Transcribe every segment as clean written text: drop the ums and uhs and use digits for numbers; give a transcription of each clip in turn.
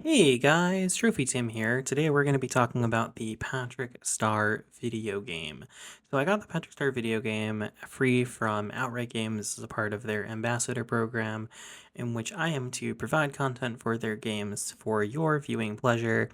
Hey guys, Trophy Tim here. Today we're going to be talking about the Patrick Star video game. So I got the Patrick Star video game free from Outright Games as a part of their ambassador program, in which I am to provide content for their games for your viewing pleasure.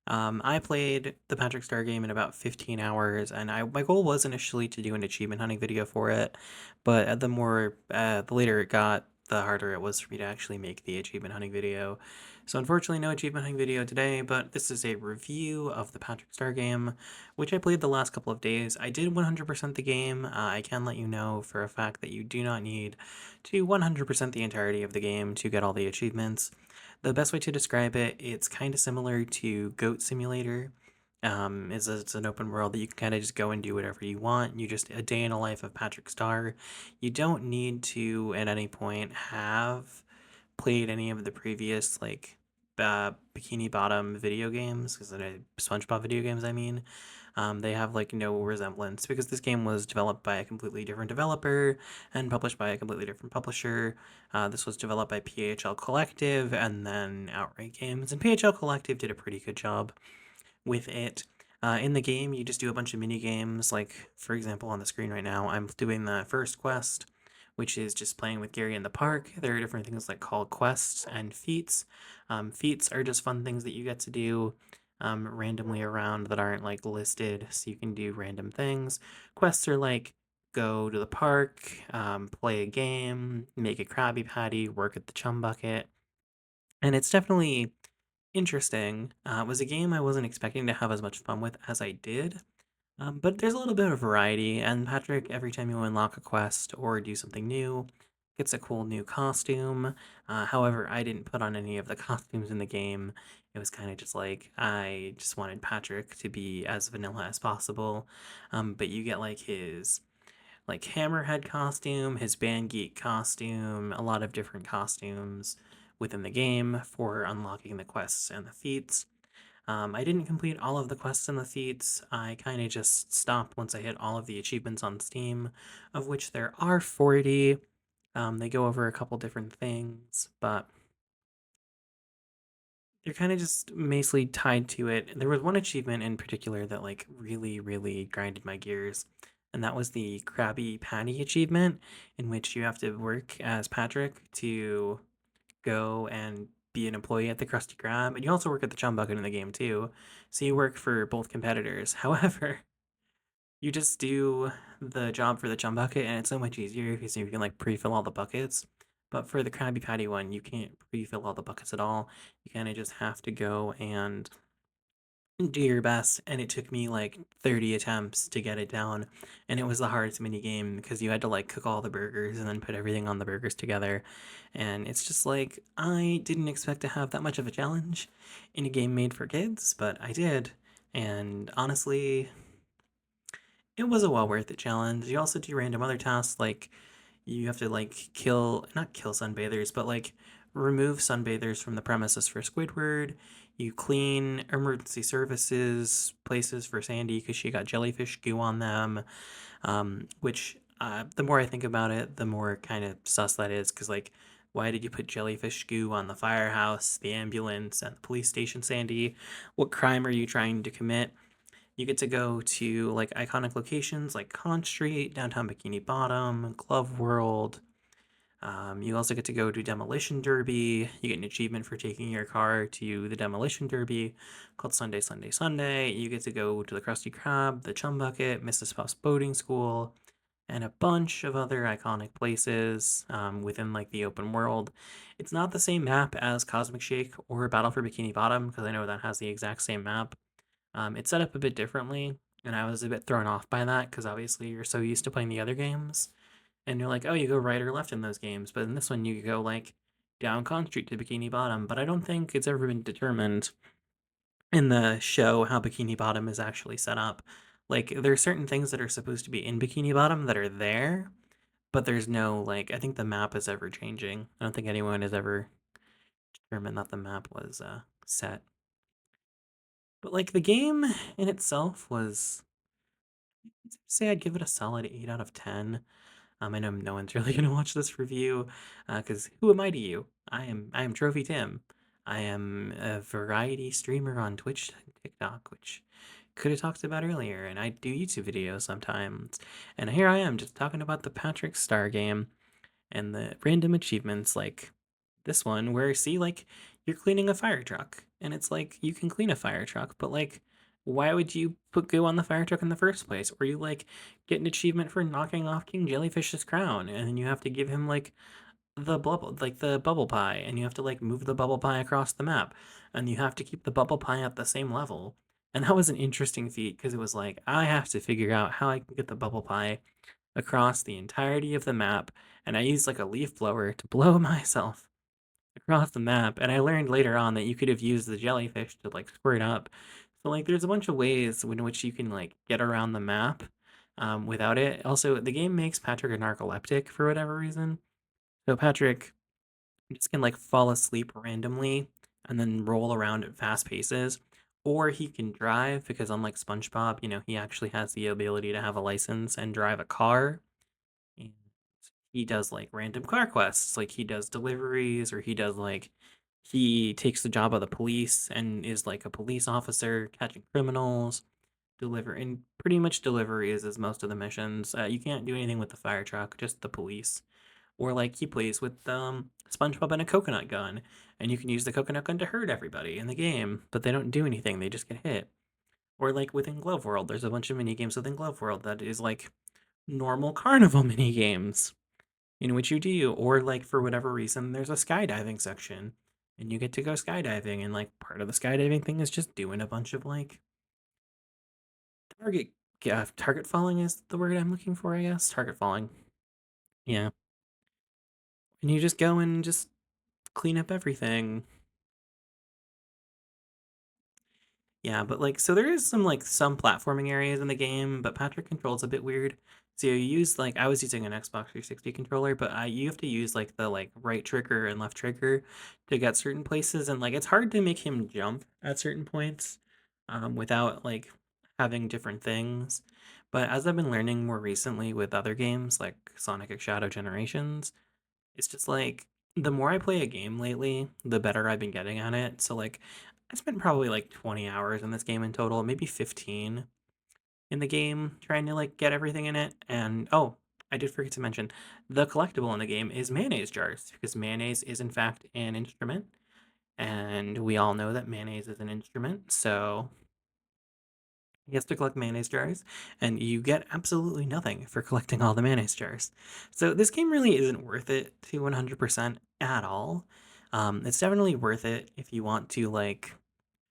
I played the Patrick Star game in about 15 hours, and my goal was initially to do an achievement hunting video for it, but the later it got, the harder it was for me to actually make the achievement hunting video. So unfortunately, no achievement hunting video today, but this is a review of the Patrick Star game, which I played the last couple of days. I did 100% the game. I can let you know for a fact that you do not need to 100% the entirety of the game to get all the achievements. The best way to describe it, it's kind of similar to Goat Simulator. It's an open world that you can kind of just go and do whatever you want. You just a day in a life of Patrick Star. You don't need to at any point have played any of the previous Bikini Bottom video games, because SpongeBob video games, I mean, they have like no resemblance because this game was developed by a completely different developer and published by a completely different publisher. This was developed by PHL Collective and then Outright Games, and PHL Collective did a pretty good job with it. In the game, you just do a bunch of mini games. Like, for example, on the screen right now, I'm doing the first quest, which is just playing with Gary in the park. There are different things like called quests and feats. Feats are just fun things that you get to do randomly around that aren't like listed, so you can do random things. Quests are like go to the park, play a game, make a Krabby Patty, work at the Chum Bucket. And it's definitely interesting. It was a game I wasn't expecting to have as much fun with as I did. But there's a little bit of variety, and Patrick, every time you unlock a quest or do something new, gets a cool new costume. However, I didn't put on any of the costumes in the game. It was kind of just like I just wanted Patrick to be as vanilla as possible. But you get like his like Hammerhead costume, his Band Geek costume, a lot of different costumes within the game for unlocking the quests and the feats. I didn't complete all of the quests and the feats. I kind of just stopped once I hit all of the achievements on Steam, of which there are 40. They go over a couple different things, but they're kind of just mostly tied to it. There was one achievement in particular that like really, really grinded my gears, and that was the Krabby Patty achievement, in which you have to work as Patrick to go and be an employee at the Krusty Krab, and you also work at the Chum Bucket in the game too. So you work for both competitors. However, you just do the job for the Chum Bucket, and it's so much easier because you can like pre-fill all the buckets. But for the Krabby Patty one, you can't pre-fill all the buckets at all. You kind of just have to go and do your best, and it took me like 30 attempts to get it down, and it was the hardest mini game because you had to like cook all the burgers and then put everything on the burgers together, and it's just like I didn't expect to have that much of a challenge in a game made for kids, but I did, and honestly, it was a well worth it challenge. You also do random other tasks like you have to like not kill sunbathers, but like remove sunbathers from the premises for Squidward. You clean emergency services places for Sandy because she got jellyfish goo on them. Which the more I think about it, the more kind of sus that is. Because like, why did you put jellyfish goo on the firehouse, the ambulance, and the police station, Sandy? What crime are you trying to commit? You get to go to like iconic locations like Con Street, downtown Bikini Bottom, Glove World. You also get to go to Demolition Derby. You get an achievement for taking your car to the Demolition Derby called Sunday, Sunday, Sunday. You get to go to the Krusty Krab, the Chum Bucket, Mrs. Puff's Boating School, and a bunch of other iconic places within like the open world. It's not the same map as Cosmic Shake or Battle for Bikini Bottom because I know that has the exact same map. It's set up a bit differently, and I was a bit thrown off by that because obviously you're so used to playing the other games, and you're like, oh, you go right or left in those games, but in this one you go like down Con Street to Bikini Bottom. But I don't think it's ever been determined in the show how Bikini Bottom is actually set up. Like there are certain things that are supposed to be in Bikini Bottom that are there, but there's no like I think the map is ever changing. I don't think anyone has ever determined that the map was set. But like the game in itself was say I'd give it a solid 8 out of 10. I know no one's really gonna watch this review, because who am I to you? I am Trophy Tim. I am a variety streamer on Twitch and TikTok, which could have talked about earlier, and I do YouTube videos sometimes. And here I am just talking about the Patrick Star game and the random achievements like this one where see like you're cleaning a fire truck and it's like you can clean a fire truck, but like why would you put goo on the fire truck in the first place? Or you like get an achievement for knocking off King Jellyfish's crown and then you have to give him like the bubble pie, and you have to like move the bubble pie across the map, and you have to keep the bubble pie at the same level. And that was an interesting feat because it was like I have to figure out how I can get the bubble pie across the entirety of the map, and I used like a leaf blower to blow myself across the map. And I learned later on that you could have used the jellyfish to like squirt up. So like there's a bunch of ways in which you can like get around the map without it. Also, the game makes Patrick a narcoleptic for whatever reason. So Patrick just can like fall asleep randomly and then roll around at fast paces. Or he can drive because unlike SpongeBob, he actually has the ability to have a license and drive a car. And he does like random car quests, like he does deliveries, or he takes the job of the police and is like a police officer catching criminals. And pretty much deliveries is most of the missions. You can't do anything with the fire truck, just the police. Or like he plays with SpongeBob and a coconut gun, and you can use the coconut gun to hurt everybody in the game, but they don't do anything; they just get hit. Or like within Glove World, there's a bunch of mini games within Glove World that is like normal carnival mini games in which you do. Or like for whatever reason, there's a skydiving section, and you get to go skydiving, and like part of the skydiving thing is just doing a bunch of like target target falling is the word I'm looking for, I guess. Target falling. Yeah. And you just go and just clean up everything. Yeah, but like, so there is some like some platforming areas in the game, but Patrick controls a bit weird. So you use like I was using an Xbox 360 controller, but you have to use like the like right trigger and left trigger to get certain places, and like it's hard to make him jump at certain points without like having different things. But as I've been learning more recently with other games like Sonic X Shadow Generations, it's just like the more I play a game lately, the better I've been getting at it. So like I spent probably like 20 hours in this game in total, maybe 15 in the game trying to like get everything in it. And oh, I did forget to mention the collectible in the game is mayonnaise jars because mayonnaise is in fact an instrument, and we all know that mayonnaise is an instrument. So he has to collect mayonnaise jars, and you get absolutely nothing for collecting all the mayonnaise jars. So this game really isn't worth it to 100% at all. It's definitely worth it if you want to like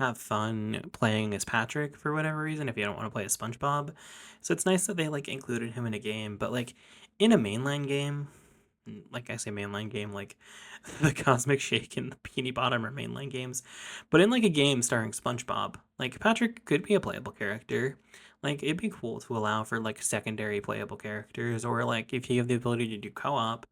have fun playing as Patrick for whatever reason, if you don't want to play as SpongeBob. So it's nice that they like included him in a game, but like in a mainline game, like I say mainline game, like the Cosmic Shake and the Beanie Bottom are mainline games. But in like a game starring SpongeBob, like Patrick could be a playable character. Like it'd be cool to allow for like secondary playable characters, or like if you have the ability to do co-op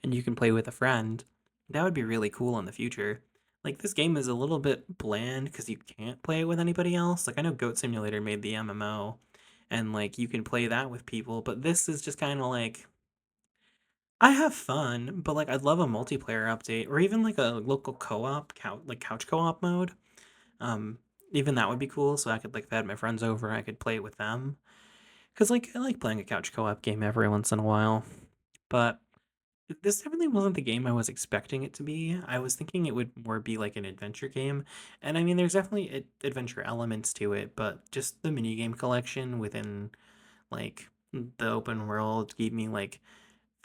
and you can play with a friend, that would be really cool in the future. Like this game is a little bit bland because you can't play it with anybody else. Like I know Goat Simulator made the MMO and like you can play that with people, but this is just kind of like I have fun, but like I'd love a multiplayer update or even like a local co-op like couch co-op mode. Um, Even that would be cool. So I could like if I had my friends over, I could play it with them. Cause like I like playing a couch co-op game every once in a while. But this definitely wasn't the game I was expecting it to be. I was thinking it would more be like an adventure game, and I mean, there's definitely adventure elements to it, but just the minigame collection within like the open world gave me like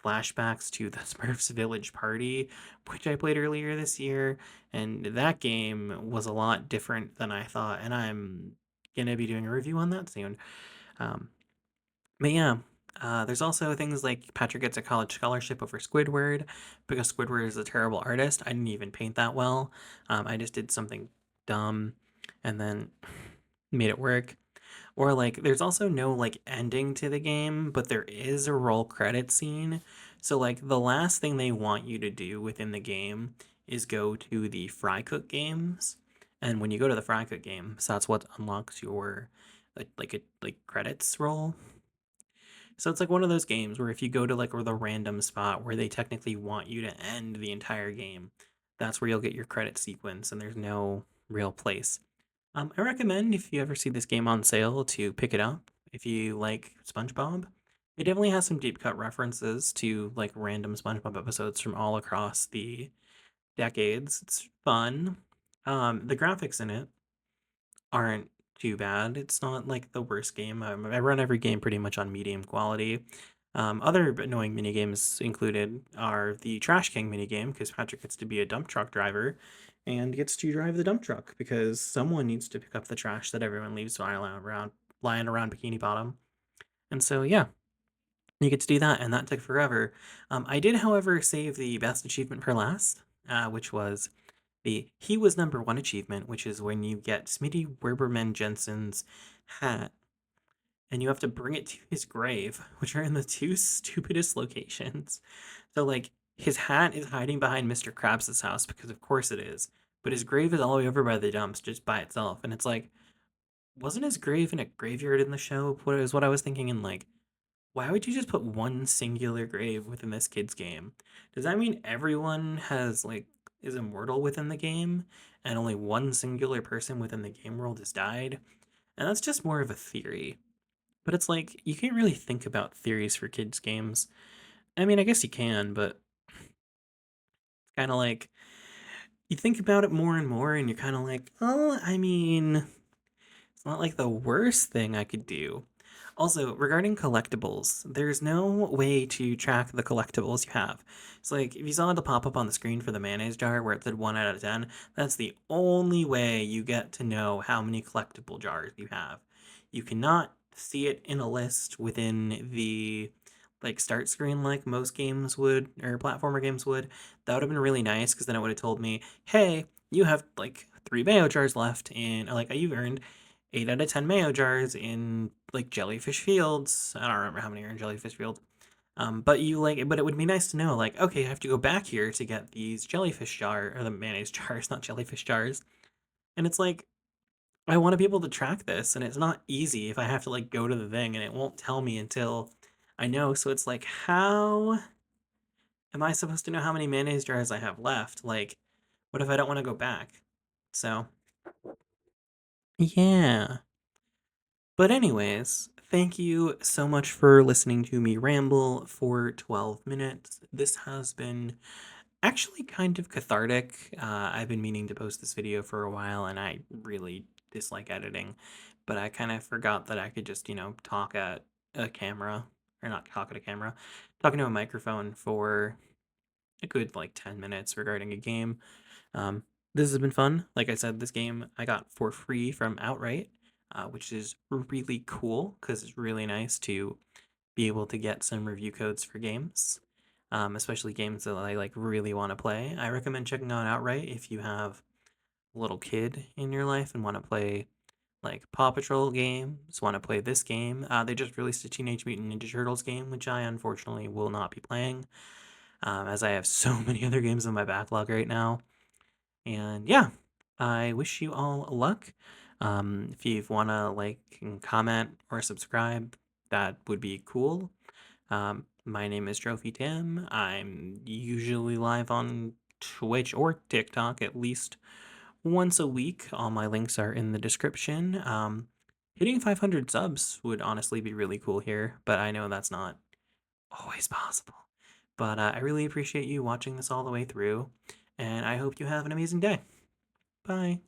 flashbacks to the Smurfs Village Party, which I played earlier this year, and that game was a lot different than I thought, and I'm gonna be doing a review on that soon. Um, but yeah, there's also things like Patrick gets a college scholarship over Squidward because Squidward is a terrible artist. I didn't even paint that well. I just did something dumb and then made it work. Or like there's also no like ending to the game, but there is a roll credit scene. So like the last thing they want you to do within the game is go to the Fry Cook games. And when you go to the Fry Cook games, that's what unlocks your like credits roll. So it's like one of those games where if you go to like or the random spot where they technically want you to end the entire game, that's where you'll get your credit sequence, and there's no real place. I recommend if you ever see this game on sale to pick it up if you like SpongeBob. It definitely has some deep cut references to like random SpongeBob episodes from all across the decades. It's fun. The graphics in it aren't too bad. It's not like the worst game. I run every game pretty much on medium quality. Other annoying mini games included are the Trash King mini game because Patrick gets to be a dump truck driver and gets to drive the dump truck because someone needs to pick up the trash that everyone leaves lying around Bikini Bottom. And so yeah, you get to do that, and that took forever. I did, however, save the best achievement for last, which was the He Was Number One achievement, which is when you get Smitty Werberman Jensen's hat and you have to bring it to his grave, which are in the two stupidest locations. So, like, his hat is hiding behind Mr. Krabs' house because, of course, it is, but his grave is all the way over by the dumps just by itself. And it's like, wasn't his grave in a graveyard in the show? What is what I was thinking, and like, why would you just put one singular grave within this kid's game? Does that mean everyone has like is immortal within the game and only one singular person within the game world has died? And that's just more of a theory. But it's like you can't really think about theories for kids games. I mean, I guess you can, but it's kind of like you think about it more and more and you're kind of like, "Oh, I mean, it's not like the worst thing I could do." Also, regarding collectibles, there's no way to track the collectibles you have. It's like if you saw the pop up on the screen for the mayonnaise jar where it said 1 out of 10, that's the only way you get to know how many collectible jars you have. You cannot see it in a list within the like start screen like most games would or platformer games would. That would have been really nice because then it would have told me, hey, you have like 3 mayo jars left and like you've earned 8 out of 10 mayo jars in like Jellyfish Fields. I don't remember how many are in Jellyfish Fields. But it would be nice to know, like, okay, I have to go back here to get these jellyfish jar or the mayonnaise jars, not jellyfish jars. And it's like, I want to be able to track this, and it's not easy if I have to like go to the thing and it won't tell me until I know. So it's like, how am I supposed to know how many mayonnaise jars I have left? Like, what if I don't want to go back? So, yeah. But anyways, thank you so much for listening to me ramble for 12 minutes. This has been actually kind of cathartic. I've been meaning to post this video for a while and I really dislike editing, but I kind of forgot that I could just, talk at a camera, or not talk at a camera, talking to a microphone for a good like 10 minutes regarding a game. Um, this has been fun. Like I said, this game I got for free from Outright, which is really cool because it's really nice to be able to get some review codes for games, especially games that I like really want to play. I recommend checking out Outright if you have a little kid in your life and want to play like Paw Patrol games, want to play this game. They just released a Teenage Mutant Ninja Turtles game, which I unfortunately will not be playing, as I have so many other games in my backlog right now. And yeah, I wish you all luck. If you want to like and comment or subscribe, that would be cool. My name is Trophy Tim. I'm usually live on Twitch or TikTok at least once a week. All my links are in the description. Hitting 500 subs would honestly be really cool here, but I know that's not always possible. But I really appreciate you watching this all the way through, and I hope you have an amazing day. Bye.